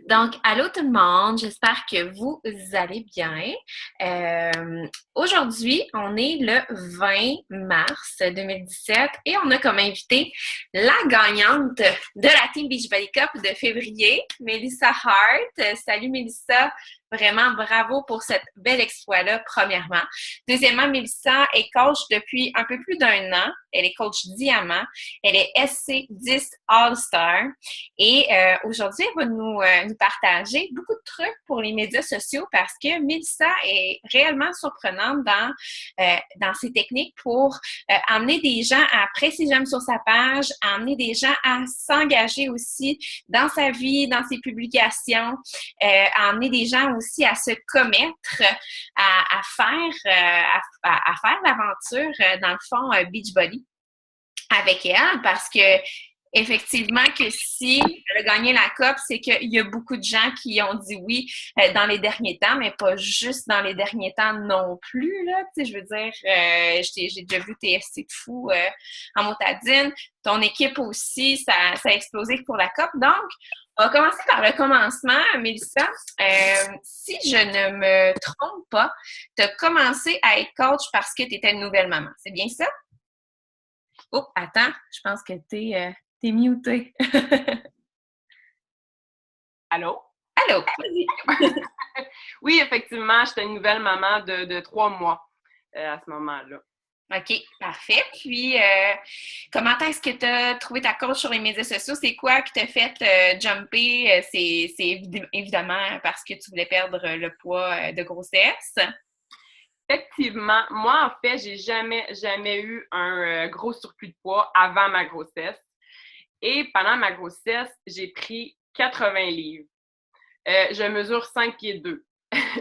Donc, allô tout le monde, j'espère que vous allez bien. Aujourd'hui, on est le 20 mars 2017 et on a comme invité la gagnante de la Team Beachbody Cup de février, Melissa Hart. Salut Melissa, vraiment bravo pour cette belle exploit-là, premièrement. Deuxièmement, Melissa est coach depuis un peu plus d'un an. Elle est coach diamant. Elle est SC10 All-Star. Et aujourd'hui, elle va nous partager beaucoup de trucs pour les médias sociaux parce que Melissa est réellement surprenante dans ses techniques pour amener des gens à apprécier J'aime sur sa page, amener des gens à s'engager aussi dans sa vie, dans ses publications, amener des gens aussi à se commettre, à faire l'aventure, dans le fond, Beachbody avec elle parce que effectivement que si elle a gagné la COP, c'est qu'il y a beaucoup de gens qui ont dit oui dans les derniers temps, mais pas juste dans les derniers temps non plus. Là. Tu sais, je veux dire, j'ai déjà vu TFC de fou en motadine. Ton équipe aussi, ça a explosé pour la COP. Donc, on va commencer par le commencement, Mélissa. Si je ne me trompe pas, tu as commencé à être coach parce que tu étais une nouvelle maman. C'est bien ça? Oh, attends, je pense que t'es muté. Allô? Allô? Oui, effectivement, j'étais une nouvelle maman de 3 mois à ce moment-là. OK, parfait. Puis, comment est-ce que tu as trouvé ta coach sur les médias sociaux? C'est quoi qui t'a fait jumper? C'est évidemment parce que tu voulais perdre le poids de grossesse. Effectivement, moi, en fait, j'ai jamais eu un gros surplus de poids avant ma grossesse. Et pendant ma grossesse, j'ai pris 80 livres. Je mesure 5 pieds 2.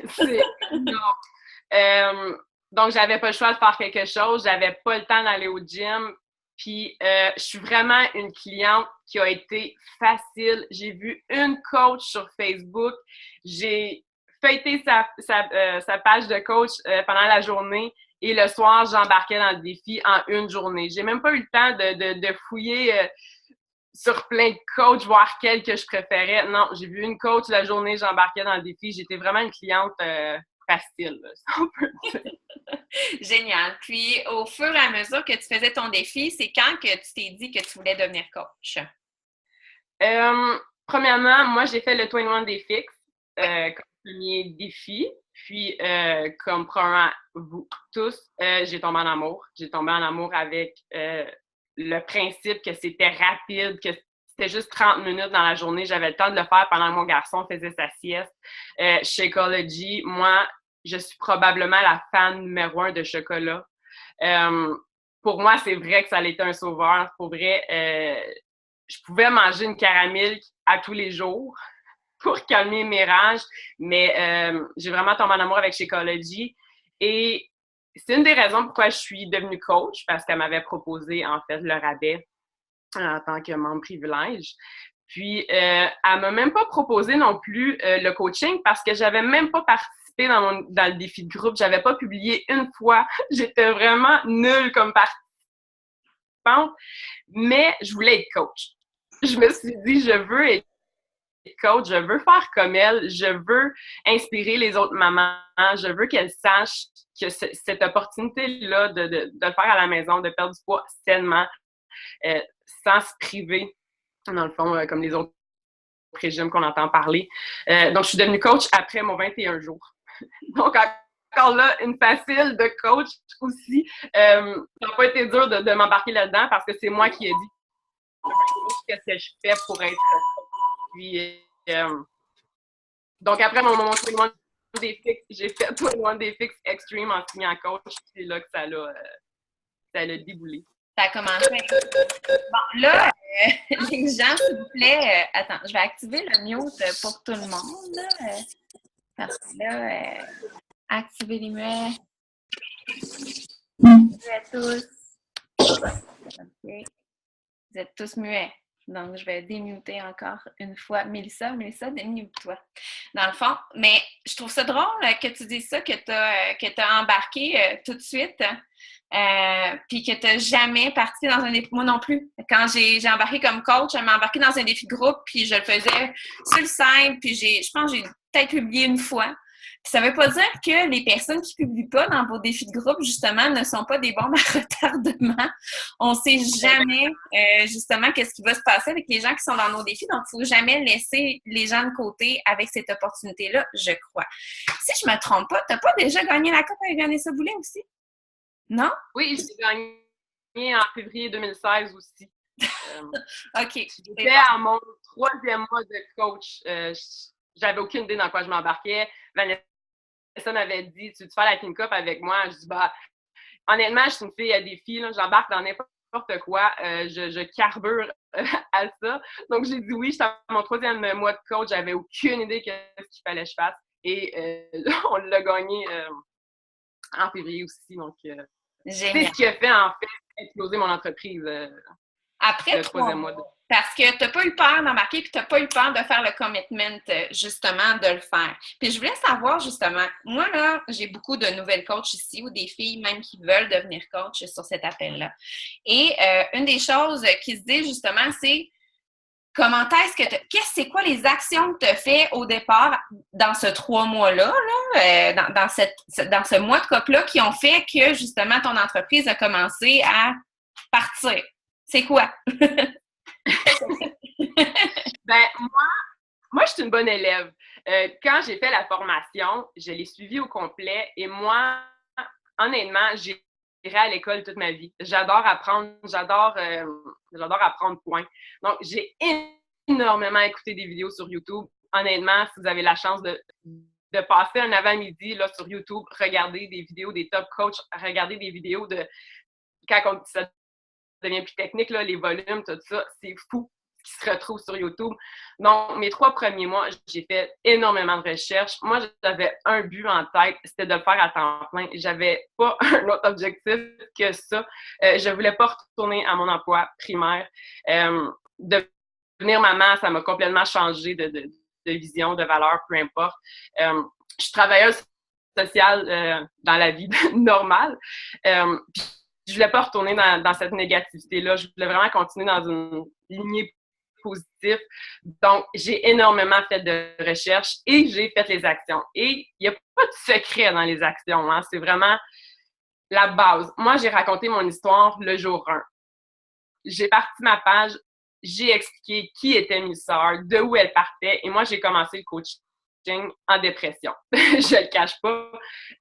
C'est énorme. Donc, j'avais pas le choix de faire quelque chose. J'avais pas le temps d'aller au gym. Puis, je suis vraiment une cliente qui a été facile. J'ai vu une coach sur Facebook. J'ai feuilleté sa page de coach pendant la journée. Et le soir, j'embarquais dans le défi en une journée. J'ai même pas eu le temps de fouiller sur plein de coachs, voir quelle que je préférais. Non, j'ai vu une coach la journée, j'embarquais dans le défi. J'étais vraiment une cliente facile, là, si on peut dire. Génial. Puis, au fur et à mesure que tu faisais ton défi, c'est quand que tu t'es dit que tu voulais devenir coach? Premièrement, moi, j'ai fait le 21 Day Fix comme premier défi. Puis, comme probablement vous tous, j'ai tombé en amour. J'ai tombé en amour avec le principe que c'était rapide, que c'était juste 30 minutes dans la journée. J'avais le temps de le faire pendant que mon garçon faisait sa sieste. Shakeology, moi, je suis probablement la fan numéro 1 de chocolat. Pour moi, c'est vrai que ça a été un sauveur. Pour vrai, je pouvais manger une caramel à tous les jours pour calmer mes rages, mais j'ai vraiment tombé en amour avec Shakeology. Et c'est une des raisons pourquoi je suis devenue coach, parce qu'elle m'avait proposé, en fait, le rabais en tant que membre privilège. Puis, elle m'a même pas proposé non plus le coaching parce que j'avais même pas participé dans le défi de groupe. J'avais pas publié une fois. J'étais vraiment nulle comme participante, mais je voulais être coach. Je me suis dit, je veux être coach, je veux faire comme elle, je veux inspirer les autres mamans, je veux qu'elles sachent que cette opportunité-là de le faire à la maison, de perdre du poids sainement, sans se priver, dans le fond, comme les autres régimes qu'on entend parler. Donc, je suis devenue coach après mon 21 jours. Donc, encore là, une facile de coach aussi. Ça n'a pas été dur de m'embarquer là-dedans parce que c'est moi qui ai dit qu'est-ce que je fais pour être. Puis, donc, après mon 21 Day Fix, j'ai fait 21 Day Fix Extreme en signant coach. C'est là que ça l'a déboulé. Ça a commencé. Bon, là, les gens, s'il vous plaît, attends, je vais activer le mute pour tout le monde. Là, parce que là, activer les muets. Salut à tous. OK. Vous êtes tous muets. Donc, je vais démuter encore une fois. Mélissa, démute-toi. Dans le fond, mais je trouve ça drôle que tu dises ça, que tu as embarqué tout de suite, puis que tu n'as jamais participé dans un défi. Moi non plus. Quand j'ai embarqué comme coach, je m'ai embarqué dans un défi de groupe, puis je le faisais sur le site, puis je pense que j'ai peut-être publié une fois. Puis ça ne veut pas dire que les personnes qui ne publient pas dans vos défis de groupe, justement, ne sont pas des bombes à retardement. On ne sait jamais, justement, qu'est-ce qui va se passer avec les gens qui sont dans nos défis. Donc, il ne faut jamais laisser les gens de côté avec cette opportunité-là, je crois. Si je ne me trompe pas, tu n'as pas déjà gagné la Coupe avec Vanessa Boulay aussi? Non? Oui, j'ai gagné en février 2016 aussi. OK. J'étais à mon 3e mois de coach. J'avais aucune idée dans quoi je m'embarquais. Vanessa m'avait dit, tu veux faire la King Cup avec moi? Je dis, bah, honnêtement, je suis une fille à défi, là, j'embarque dans n'importe quoi. Je carbure à ça. Donc, j'ai dit oui, j'étais à mon 3e mois de coach. J'avais aucune idée de ce qu'il fallait que je fasse. Et on l'a gagné en février aussi. Donc, c'est ce qui a fait, en fait, exploser mon entreprise. Après le 3e mois. Parce que tu n'as pas eu peur d'embarquer, puis tu n'as pas eu peur de faire le commitment, justement, de le faire. Puis je voulais savoir, justement, moi, là, j'ai beaucoup de nouvelles coachs ici, ou des filles même qui veulent devenir coach sur cet appel-là. Et une des choses qui se dit, justement, c'est comment est-ce que c'est quoi les actions que tu as fait au départ dans ce 3 mois-là, dans ce mois de COP-là, qui ont fait que, justement, ton entreprise a commencé à partir? C'est quoi? Ben, moi, je suis une bonne élève. Quand j'ai fait la formation, je l'ai suivie au complet et moi, honnêtement, j'irai à l'école toute ma vie. J'adore apprendre, j'adore apprendre, point. Donc, j'ai énormément écouté des vidéos sur YouTube. Honnêtement, si vous avez la chance de passer un avant-midi là, sur YouTube, regarder des vidéos des top coachs, regarder des vidéos de quand ça devient plus technique, là, les volumes, tout ça, c'est fou ce qui se retrouve sur YouTube. Donc, mes 3 premiers mois, j'ai fait énormément de recherches. Moi, j'avais un but en tête, c'était de le faire à temps plein. J'avais pas un autre objectif que ça. Je voulais pas retourner à mon emploi primaire. Devenir maman, ça m'a complètement changé de vision, de valeur, peu importe. Je suis travailleuse sociale dans la vie normale. Puis je voulais pas retourner dans cette négativité-là. Je voulais vraiment continuer dans une lignée positive. Donc, j'ai énormément fait de recherches et j'ai fait les actions. Et il n'y a pas de secret dans les actions. Hein? C'est vraiment la base. Moi, j'ai raconté mon histoire le jour 1. J'ai parti ma page, j'ai expliqué qui était Mélissa, de où elle partait, et moi, j'ai commencé le coaching en dépression. Je le cache pas.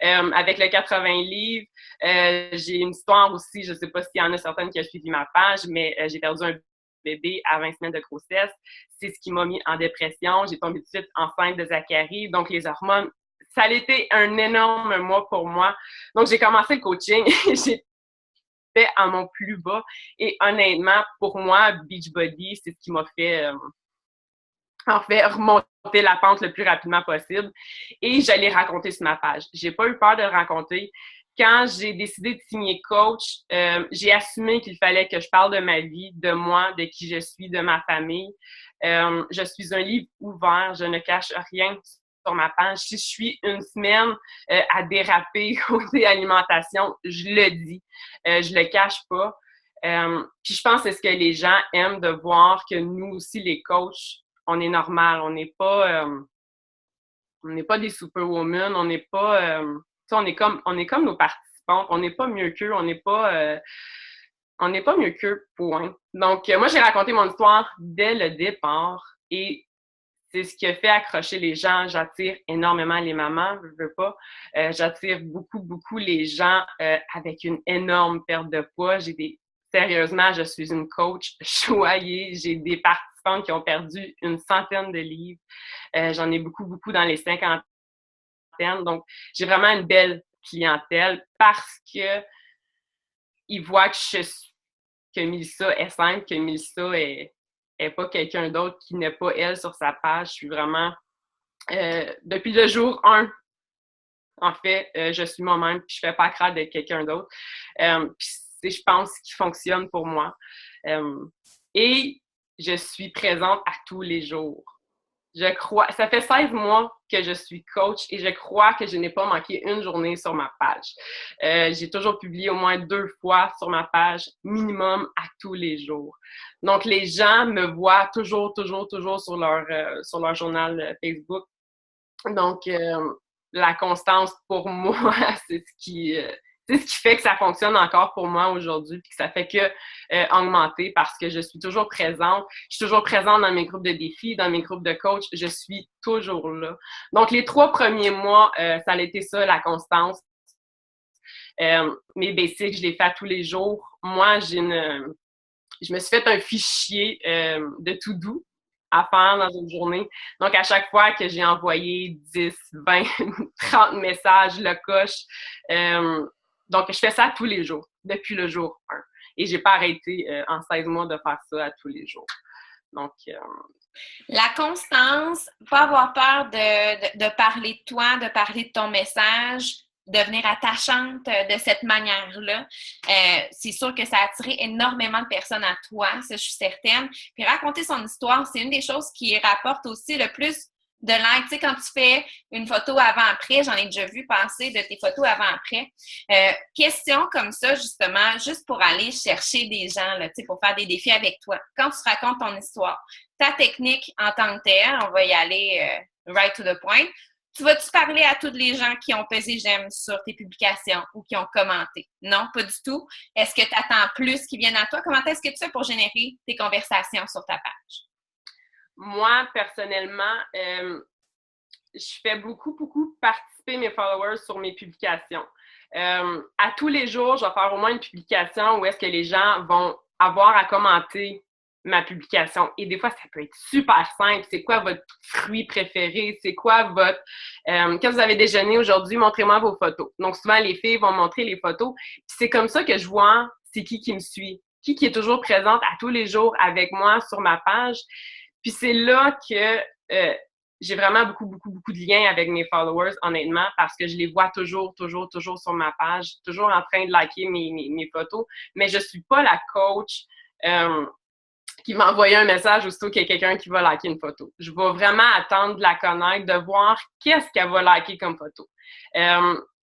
Avec le 80 livres, j'ai une histoire aussi, je sais pas s'il y en a certaines qui ont suivi ma page, mais j'ai perdu un bébé à 20 semaines de grossesse. C'est ce qui m'a mis en dépression. J'ai tombé tout de suite enceinte de Zachary. Donc, les hormones, ça a été un énorme mois pour moi. Donc, j'ai commencé le coaching. J'étais à mon plus bas. Et honnêtement, pour moi, Beachbody, c'est ce qui m'a fait remonter la pente le plus rapidement possible. Et je l'ai raconté sur ma page. J'ai pas eu peur de le raconter. Quand j'ai décidé de signer coach, j'ai assumé qu'il fallait que je parle de ma vie, de moi, de qui je suis, de ma famille. Je suis un livre ouvert, je ne cache rien sur ma page. Si je suis une semaine à déraper côté alimentation, je le dis. Je le cache pas. Puis je pense que c'est ce que les gens aiment de voir, que nous aussi, les coachs, on est normal. On n'est pas des superwomen, on n'est pas... on est comme nos participants, on n'est pas mieux qu'eux, on n'est pas mieux qu'eux, point. Donc, moi, j'ai raconté mon histoire dès le départ et c'est ce qui a fait accrocher les gens. J'attire énormément les mamans, je veux pas. J'attire beaucoup, beaucoup les gens avec une énorme perte de poids. Sérieusement, je suis une coach choyée. J'ai des participantes qui ont perdu une centaine de livres. J'en ai beaucoup, beaucoup dans les 50. Donc, j'ai vraiment une belle clientèle parce que ils voient que Mélissa est simple, que Mélissa est pas quelqu'un d'autre qui n'est pas elle sur sa page. Je suis vraiment, depuis le jour 1, en fait, je suis moi-même, puis je fais pas craindre d'être quelqu'un d'autre. Puis c'est, je pense, ce qui fonctionne pour moi. Et je suis présente à tous les jours. Je crois, ça fait 16 mois que je suis coach et je crois que je n'ai pas manqué une journée sur ma page. J'ai toujours publié au moins 2 fois sur ma page, minimum à tous les jours. Donc, les gens me voient toujours sur leur journal Facebook. Donc, la constance pour moi, c'est ce qui fait que ça fonctionne encore pour moi aujourd'hui, puis que ça fait que augmenter parce que je suis toujours présente. Je suis toujours présente dans mes groupes de défis, dans mes groupes de coach. Je suis toujours là. Donc, les 3 premiers mois, ça a été ça, la constance. Mes basics, je les fais tous les jours. Moi, je me suis fait un fichier de to-do à faire dans une journée. Donc, à chaque fois que j'ai envoyé 10, 20, 30 messages, je le coche. Donc, je fais ça tous les jours, depuis le jour 1. Et j'ai pas arrêté en 16 mois de faire ça à tous les jours. Donc, la constance, pas avoir peur de parler de toi, de parler de ton message, devenir attachante de cette manière-là. C'est sûr que ça a attiré énormément de personnes à toi, ça je suis certaine. Puis raconter son histoire, c'est une des choses qui rapporte aussi le plus de likes. Tu sais, quand tu fais une photo avant-après, j'en ai déjà vu passer de tes photos avant-après. Questions comme ça, justement, juste pour aller chercher des gens, là, tu sais, pour faire des défis avec toi. Quand tu racontes ton histoire, ta technique en tant que telle, on va y aller right to the point. Tu vas-tu parler à tous les gens qui ont pesé j'aime sur tes publications ou qui ont commenté? Non, pas du tout. Est-ce que tu attends plus qu'ils viennent à toi? Comment est-ce que tu fais pour générer tes conversations sur ta page? Moi, personnellement, je fais beaucoup participer mes followers sur mes publications. À tous les jours, je vais faire au moins une publication où est-ce que les gens vont avoir à commenter ma publication. Et des fois, ça peut être super simple. C'est quoi votre fruit préféré? C'est quoi votre... quand vous avez déjeuné aujourd'hui, montrez-moi vos photos. Donc, souvent, les filles vont montrer les photos. Puis c'est comme ça que je vois c'est qui me suit. Qui est toujours présente à tous les jours avec moi sur ma page. Puis c'est là que j'ai vraiment beaucoup de liens avec mes followers, honnêtement, parce que je les vois toujours sur ma page, toujours en train de liker mes photos. Mais je suis pas la coach qui m'a envoyé un message aussitôt qu'il y a quelqu'un qui va liker une photo. Je vais vraiment attendre de la connaître, de voir qu'est-ce qu'elle va liker comme photo.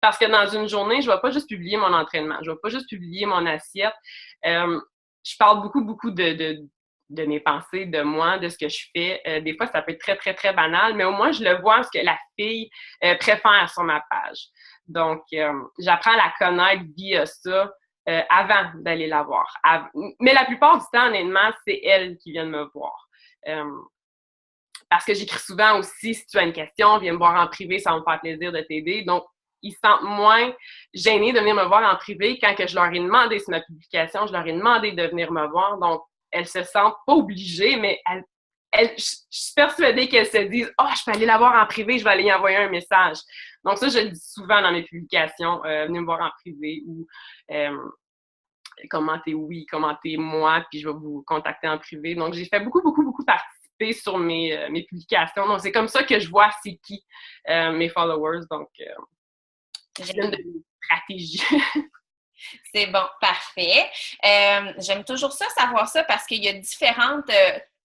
Parce que dans une journée, je ne vais pas juste publier mon entraînement, je ne vais pas juste publier mon assiette. Je parle beaucoup de mes pensées, de moi, de ce que je fais. Des fois, ça peut être très banal, mais au moins, je le vois ce que la fille préfère sur ma page. Donc, j'apprends à la connaître via ça avant d'aller la voir. Mais la plupart du temps, honnêtement, c'est elle qui vient me voir. Parce que j'écris souvent aussi, si tu as une question, viens me voir en privé, ça va me faire plaisir de t'aider. Donc, ils se sentent moins gênés de venir me voir en privé quand que je leur ai demandé sur ma publication, je leur ai demandé de venir me voir. Donc, elles se sentent pas obligées, mais je suis persuadée qu'elles se disent « Oh, je peux aller la voir en privé, je vais aller y envoyer un message. » Donc ça, je le dis souvent dans mes publications, venez me voir en privé ou commentez moi, puis je vais vous contacter en privé. Donc, j'ai fait beaucoup participer sur mes publications. Donc, c'est comme ça que je vois c'est qui mes followers. Donc, c'est une de mes stratégies. C'est bon, parfait. J'aime toujours ça, savoir ça, parce qu'il y a différentes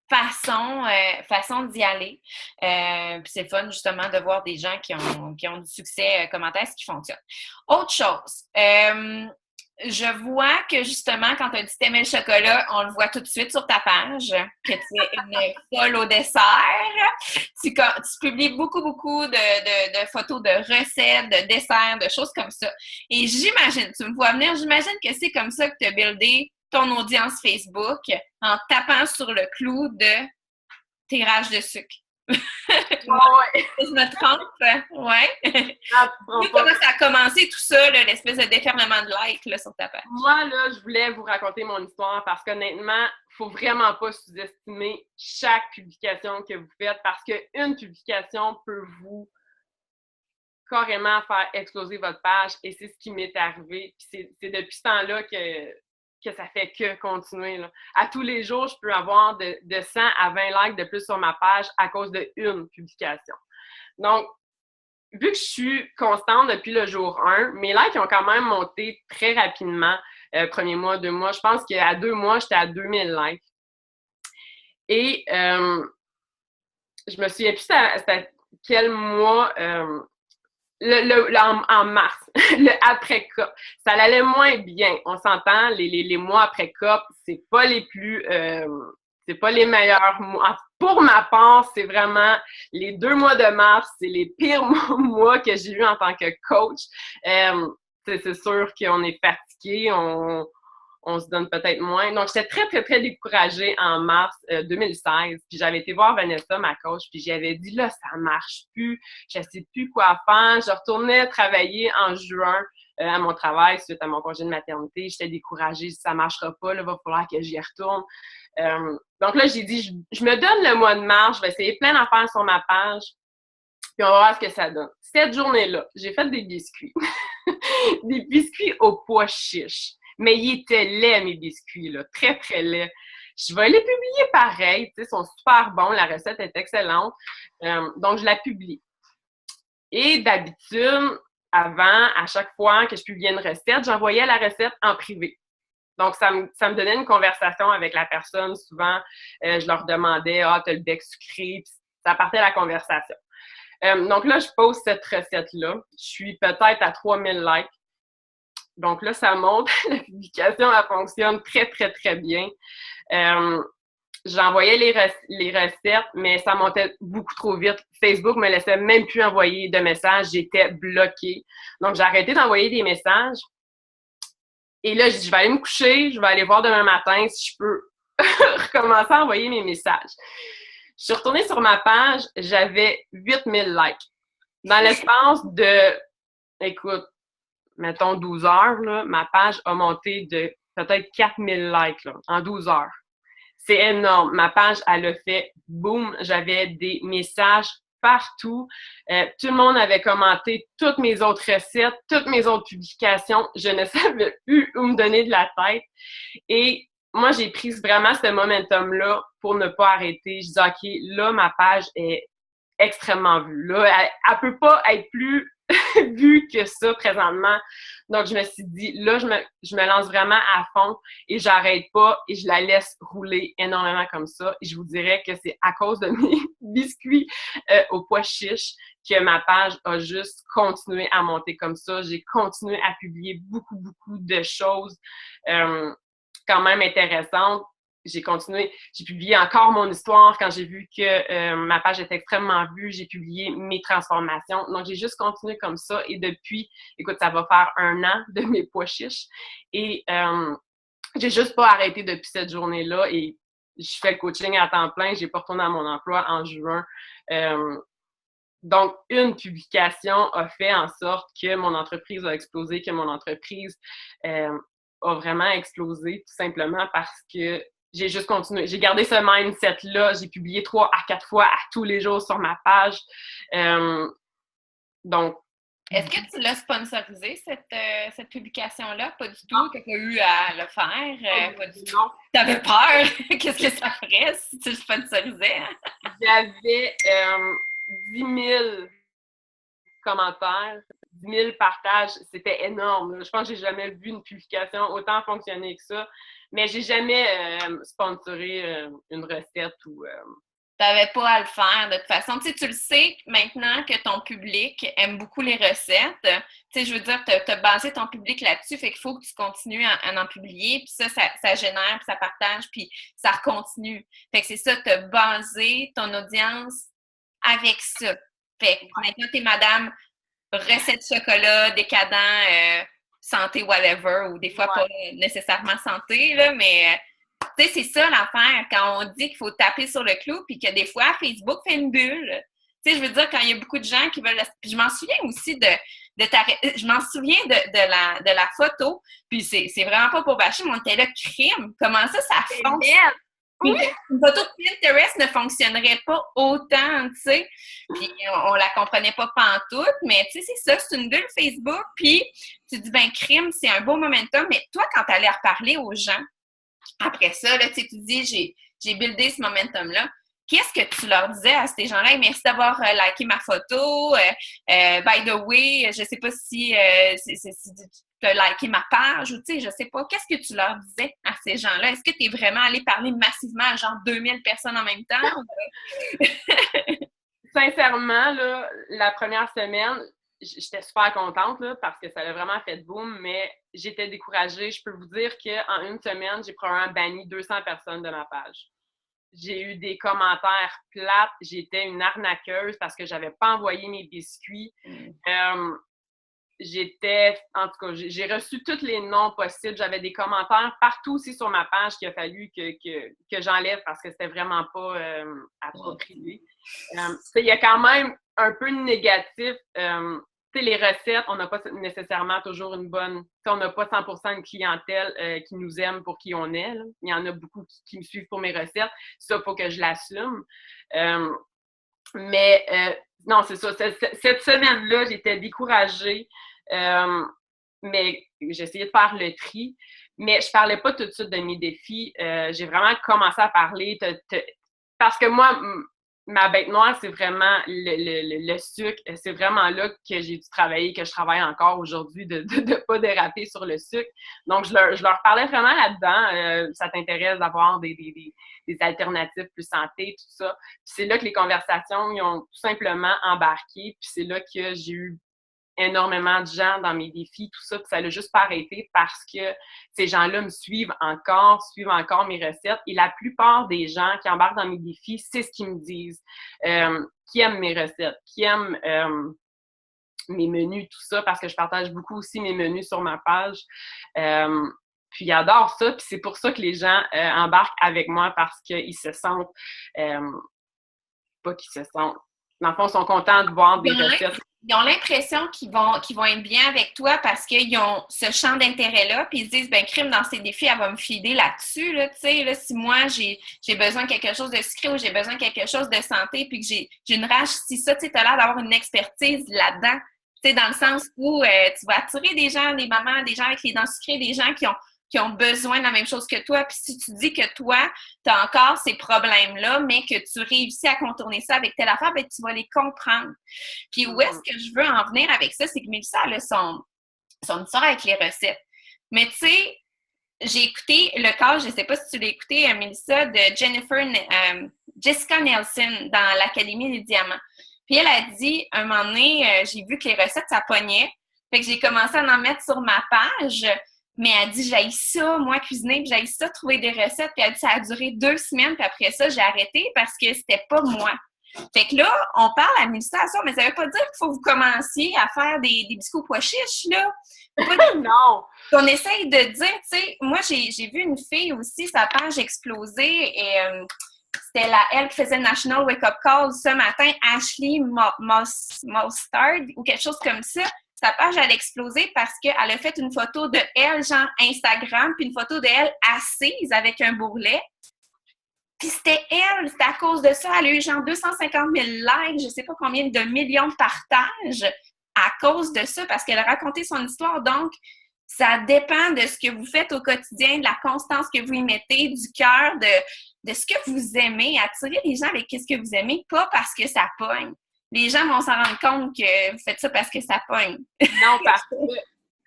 façons d'y aller. Puis c'est fun, justement, de voir des gens qui ont du succès, comment est-ce qu'ils fonctionnent. Autre chose, je vois que, justement, quand tu as dit t'aimais le chocolat, on le voit tout de suite sur ta page, que tu es une folle au dessert. Tu publies beaucoup de photos de recettes, de desserts, de choses comme ça. Et j'imagine, tu me vois venir, j'imagine que c'est comme ça que tu as buildé ton audience Facebook en tapant sur le clou de tirage de sucre. Ouais. Je me trompe? Ouais. Comment ça a commencé tout ça, là, l'espèce de déferlement de likes là, sur ta page? Moi, là, je voulais vous raconter mon histoire parce qu'honnêtement, il faut vraiment pas sous-estimer chaque publication que vous faites parce qu'une publication peut vous carrément faire exploser votre page et c'est ce qui m'est arrivé. Puis c'est depuis ce temps-là que ça fait que continuer. Là. À tous les jours, je peux avoir de 100 à 20 likes de plus sur ma page à cause d'une publication. Donc, vu que je suis constante depuis le jour 1, mes likes ont quand même monté très rapidement. Premier mois, 2 mois. Je pense qu'à 2 mois, j'étais à 2000 likes. Et je me souviens plus c'était quel mois, en mars, le après-COP. Ça allait moins bien. On s'entend, les mois après COP, c'est pas les plus... c'est pas les meilleurs mois. Pour ma part, c'est vraiment les 2 mois de mars, c'est les pires mois que j'ai eu en tant que coach. C'est sûr qu'on est fatigué, on se donne peut-être moins. Donc, j'étais très, très, très découragée en mars 2016. Puis j'avais été voir Vanessa, ma coach, puis j'avais dit, là, ça marche plus, je sais plus quoi faire. Je retournais travailler en juin à mon travail suite à mon congé de maternité. J'étais découragée, ça marchera pas, là, va falloir que j'y retourne. Donc là, j'ai dit, je me donne le mois de mars, je vais essayer plein d'affaires sur ma page, puis on va voir ce que ça donne. Cette journée-là, j'ai fait des biscuits. Des biscuits au pois chiche. Mais ils étaient laids, mes biscuits, là. Très, très laids. Je vais les publier pareil. Tu sais, ils sont super bons. La recette est excellente. Donc, je la publie. Et d'habitude, avant, à chaque fois que je publiais une recette, j'envoyais la recette en privé. Donc, ça me donnait une conversation avec la personne. Souvent, je leur demandais « Ah, t'as le bec sucré », puis ça partait de la conversation. Donc là, je pose cette recette-là. Je suis peut-être à 3000 likes. Donc là, ça monte. La publication, elle fonctionne très, très, très bien. J'envoyais les recettes, mais ça montait beaucoup trop vite. Facebook me laissait même plus envoyer de messages. J'étais bloquée. Donc, j'ai arrêté d'envoyer des messages. Et là, je vais aller me coucher. Je vais aller voir demain matin si je peux recommencer à envoyer mes messages. Je suis retournée sur ma page. J'avais 8000 likes. Dans l'espace de, écoute, mettons 12 heures, là, ma page a monté de peut-être 4000 likes là, en 12 heures. C'est énorme. Ma page, elle a fait boum. J'avais des messages partout. Tout le monde avait commenté toutes mes autres recettes, toutes mes autres publications. Je ne savais plus où me donner de la tête. Et moi, j'ai pris vraiment ce momentum-là pour ne pas arrêter. Je dis, OK, là, ma page est extrêmement vue. Là, elle peut pas être plus vue que ça présentement. Donc, je me suis dit, là, je me lance vraiment à fond et j'arrête pas et je la laisse rouler énormément comme ça. Et je vous dirais que c'est à cause de mes biscuits au pois chiche que ma page a juste continué à monter comme ça. J'ai continué à publier beaucoup, beaucoup de choses quand même intéressantes. J'ai continué, j'ai publié encore mon histoire quand j'ai vu que ma page était extrêmement vue. J'ai publié mes transformations. Donc, j'ai juste continué comme ça. Et depuis, écoute, ça va faire 1 an de mes pois chiches. Et j'ai juste pas arrêté depuis cette journée-là. Et je fais le coaching à temps plein. J'ai pas retourné à mon emploi en juin. Donc, une publication a fait en sorte que mon entreprise a explosé, que mon entreprise a vraiment explosé, tout simplement parce que j'ai juste continué. J'ai gardé ce mindset-là. J'ai publié 3 à 4 fois à tous les jours sur ma page. Donc, est-ce que tu l'as sponsorisé, cette publication-là? Pas du tout. Tu n'as pas eu à le faire? Pas du tout. Tu avais peur? Qu'est-ce que ça ferait si tu le sponsorisais? J'avais 10 000 commentaires, 10 000 partages. C'était énorme. Là. Je pense que j'ai jamais vu une publication autant fonctionner que ça. Mais j'ai jamais sponsoré une recette ou... Tu n'avais pas à le faire de toute façon. Tu sais, tu le sais maintenant que ton public aime beaucoup les recettes. Tu sais, je veux dire, tu as basé ton public là-dessus, fait qu'il faut que tu continues à en publier. Puis ça génère, puis ça partage, puis ça continue. Fait que c'est ça, tu as basé ton audience avec ça. Fait que maintenant, tu es madame recette chocolat, décadent, santé, whatever, ou des fois pas nécessairement santé, là, mais... Tu sais, c'est ça l'affaire, quand on dit qu'il faut taper sur le clou, puis que des fois, Facebook fait une bulle. Tu sais, je veux dire, quand il y a beaucoup de gens qui veulent... Puis je m'en souviens aussi je m'en souviens de la photo, puis c'est vraiment pas pour bâcher, mais on était là, crime. Comment ça fonctionne? Oui. Une photo de Pinterest ne fonctionnerait pas autant, tu sais. Puis on la comprenait pas pantoute, mais tu sais, c'est ça, c'est une bulle Facebook. Puis tu dis, ben crime, c'est un beau momentum, mais toi, quand tu allais reparler aux gens, après ça, là, tu dis, j'ai buildé ce momentum-là. Qu'est-ce que tu leur disais à ces gens-là? Merci d'avoir liké ma photo. By the way, je ne sais pas si t'as liké ma page, ou tu sais, je sais pas, qu'est-ce que tu leur disais à ces gens-là? Est-ce que tu es vraiment allé parler massivement à genre 2000 personnes en même temps? Sincèrement, là, la première semaine, j'étais super contente là, parce que ça a vraiment fait boom, mais j'étais découragée. Je peux vous dire qu'en une semaine, j'ai probablement banni 200 personnes de ma page. J'ai eu des commentaires plates. J'étais une arnaqueuse parce que j'avais pas envoyé mes biscuits. En tout cas, j'ai reçu tous les noms possibles. J'avais des commentaires partout aussi sur ma page qu'il a fallu que j'enlève parce que c'était vraiment pas approprié. Il y a quand même un peu de négatif. Les recettes, on n'a pas nécessairement toujours une bonne... On n'a pas 100% de clientèle qui nous aime pour qui on est. Là. Il y en a beaucoup qui me suivent pour mes recettes. Ça, il faut que je l'assume. Non, c'est ça. Cette semaine-là, j'étais découragée. Mais j'ai essayé de faire le tri. Mais je parlais pas tout de suite de mes défis. J'ai vraiment commencé à parler parce que moi, ma bête noire, c'est vraiment le sucre. C'est vraiment là que j'ai dû travailler, que je travaille encore aujourd'hui, de ne pas déraper sur le sucre. Donc, je leur parlais vraiment là-dedans. Ça t'intéresse d'avoir des alternatives plus santé, tout ça. Puis c'est là que les conversations ils ont tout simplement embarqué. Puis c'est là que j'ai eu énormément de gens dans mes défis, tout ça, puis ça l'a juste pas arrêté parce que ces gens-là me suivent encore mes recettes. Et la plupart des gens qui embarquent dans mes défis, c'est ce qu'ils me disent, qui aiment mes recettes, qui aiment mes menus, tout ça, parce que je partage beaucoup aussi mes menus sur ma page. Puis ils adorent ça, puis c'est pour ça que les gens embarquent avec moi parce qu'ils se sentent, pas qu'ils se sentent, dans le fond, ils sont contents de voir des recettes. Ils ont l'impression qu'ils vont être bien avec toi parce qu'ils ont ce champ d'intérêt-là, puis ils se disent, ben crime, dans ces défis, elle va me fider là-dessus, là, tu sais, là, si moi, j'ai besoin de quelque chose de sucré ou j'ai besoin de quelque chose de santé, puis que j'ai une rage, si ça, tu sais, t'as l'air d'avoir une expertise là-dedans, tu sais, dans le sens où tu vas attirer des gens, des mamans, des gens avec les dents sucrées, des gens qui ont besoin de la même chose que toi. Puis si tu dis que toi, tu as encore ces problèmes-là, mais que tu réussis à contourner ça avec telle affaire, ben, tu vas les comprendre. Puis où est-ce que je veux en venir avec ça? C'est que Mélissa, elle a son histoire avec les recettes. Mais tu sais, j'ai écouté le cas, je ne sais pas si tu l'as écouté, Mélissa, de Jessica Nelson dans l'Académie des Diamants. Puis elle a dit, un moment donné, j'ai vu que les recettes, ça pognait. Fait que j'ai commencé à en mettre sur ma page. Mais elle dit, j'haïs ça, moi, cuisiner, puis j'haïs ça, trouver des recettes. Puis elle dit, ça a duré 2 semaines, puis après ça, j'ai arrêté parce que c'était pas moi. Fait que là, on parle à l'administration, mais ça veut pas dire qu'il faut que vous commenciez à faire des biscuits aux pois chiches, là. Non! On essaye de dire, tu sais, moi, j'ai vu une fille aussi, sa page exploser, et c'était elle qui faisait le National Wake Up Call ce matin, Ashley Mostard, ou quelque chose comme ça. Sa page, elle a explosé parce qu'elle a fait une photo de elle, genre Instagram, puis une photo de elle assise avec un bourrelet. Puis c'était elle, c'était à cause de ça. Elle a eu genre 250 000 likes, je sais pas combien de millions de partages à cause de ça, parce qu'elle a raconté son histoire. Donc, ça dépend de ce que vous faites au quotidien, de la constance que vous y mettez, du cœur, de ce que vous aimez. Attirez les gens avec ce que vous aimez, pas parce que ça pogne. Les gens vont s'en rendre compte que vous faites ça parce que ça pogne. Non, parce que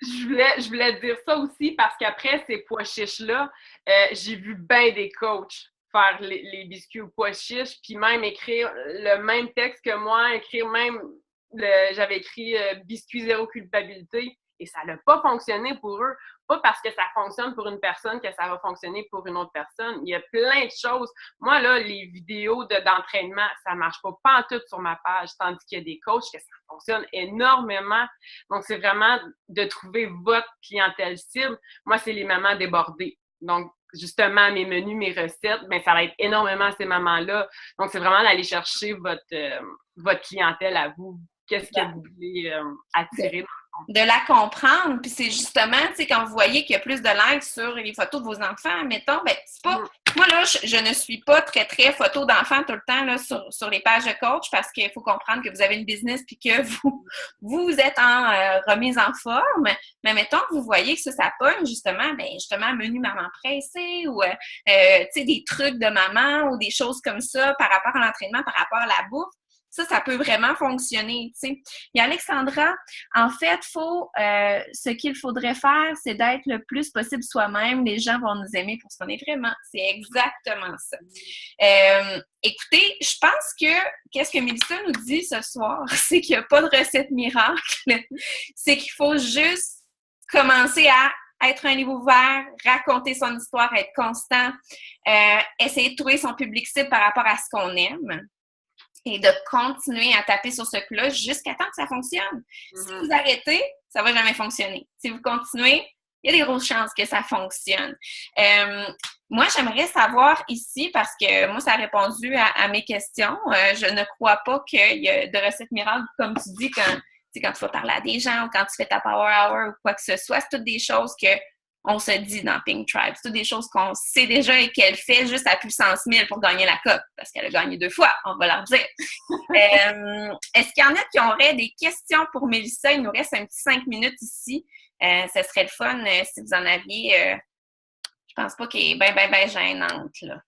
je voulais dire ça aussi parce qu'après ces pois chiches-là, j'ai vu bien des coachs faire les biscuits aux pois chiches, puis même écrire le même texte que moi, écrire même, j'avais écrit biscuit zéro culpabilité, et ça n'a pas fonctionné pour eux. Pas parce que ça fonctionne pour une personne que ça va fonctionner pour une autre personne. Il y a plein de choses. Moi, là, les vidéos d'entraînement, ça ne marche pas en tout sur ma page, tandis qu'il y a des coachs que ça fonctionne énormément. Donc, c'est vraiment de trouver votre clientèle cible. Moi, c'est les mamans débordées. Donc, justement, mes menus, mes recettes, ben ça va être énormément ces mamans-là. Donc, c'est vraiment d'aller chercher votre clientèle à vous. Qu'est-ce que vous voulez attirer? De la comprendre, puis c'est justement, tu sais, quand vous voyez qu'il y a plus de likes sur les photos de vos enfants, mettons, ben c'est pas... Moi, là, je ne suis pas très, très photo d'enfants tout le temps là, sur les pages de coach parce qu'il faut comprendre que vous avez une business puis que vous êtes en remise en forme. Mais mettons que vous voyez que ça pogne, justement, menu maman pressée ou, tu sais, des trucs de maman ou des choses comme ça par rapport à l'entraînement, par rapport à la bouffe. Ça peut vraiment fonctionner, tu sais. Il y a Alexandra, en fait, ce qu'il faudrait faire, c'est d'être le plus possible soi-même. Les gens vont nous aimer pour ce qu'on est vraiment. C'est exactement ça. Écoutez, je pense que qu'est-ce que Mélissa nous dit ce soir, c'est qu'il n'y a pas de recette miracle. C'est qu'il faut juste commencer à être un livre ouvert, raconter son histoire, être constant, essayer de trouver son public cible par rapport à ce qu'on aime et de continuer à taper sur ce clou-là jusqu'à temps que ça fonctionne. Si vous arrêtez, ça ne va jamais fonctionner. Si vous continuez, il y a des grosses chances que ça fonctionne. Moi, j'aimerais savoir ici, parce que moi, ça a répondu à mes questions. Je ne crois pas qu'il y a de recettes miracles, comme tu dis, quand tu vas parler à des gens ou quand tu fais ta Power Hour ou quoi que ce soit. C'est toutes des choses qu'on se dit dans Pink Tribe. C'est toutes des choses qu'on sait déjà et qu'elle fait juste à puissance 1000 pour gagner la coupe, parce qu'elle a gagné 2 fois, on va leur dire. Est-ce qu'il y en a qui auraient des questions pour Mélissa? Il nous reste un petit 5 minutes ici. Ce serait le fun si vous en aviez. Je pense pas qu'elle est bien gênante, là.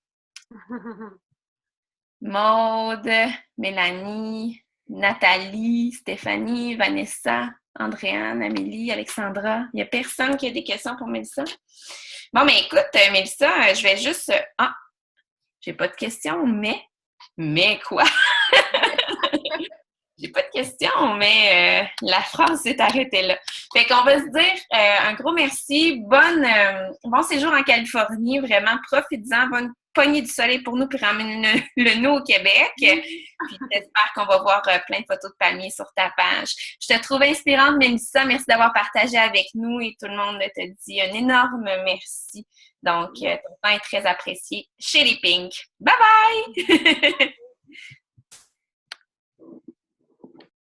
Maude, Mélanie, Nathalie, Stéphanie, Vanessa, Andréane, Amélie, Alexandra. Il n'y a personne qui a des questions pour Mélissa? Bon, mais écoute, Mélissa, je vais juste... j'ai pas de questions, mais quoi? J'ai pas de questions, mais la phrase s'est arrêtée là. Fait qu'on va se dire un gros merci. Bon séjour en Californie. Vraiment, profites-en. Bonne poignée du soleil pour nous, puis ramène-le nous au Québec. Puis j'espère qu'on va voir plein de photos de palmiers sur ta page. Je te trouve inspirante, Mélissa. Merci d'avoir partagé avec nous et tout le monde te dit un énorme merci. Donc, ton temps est très apprécié chez les Pink. Bye bye!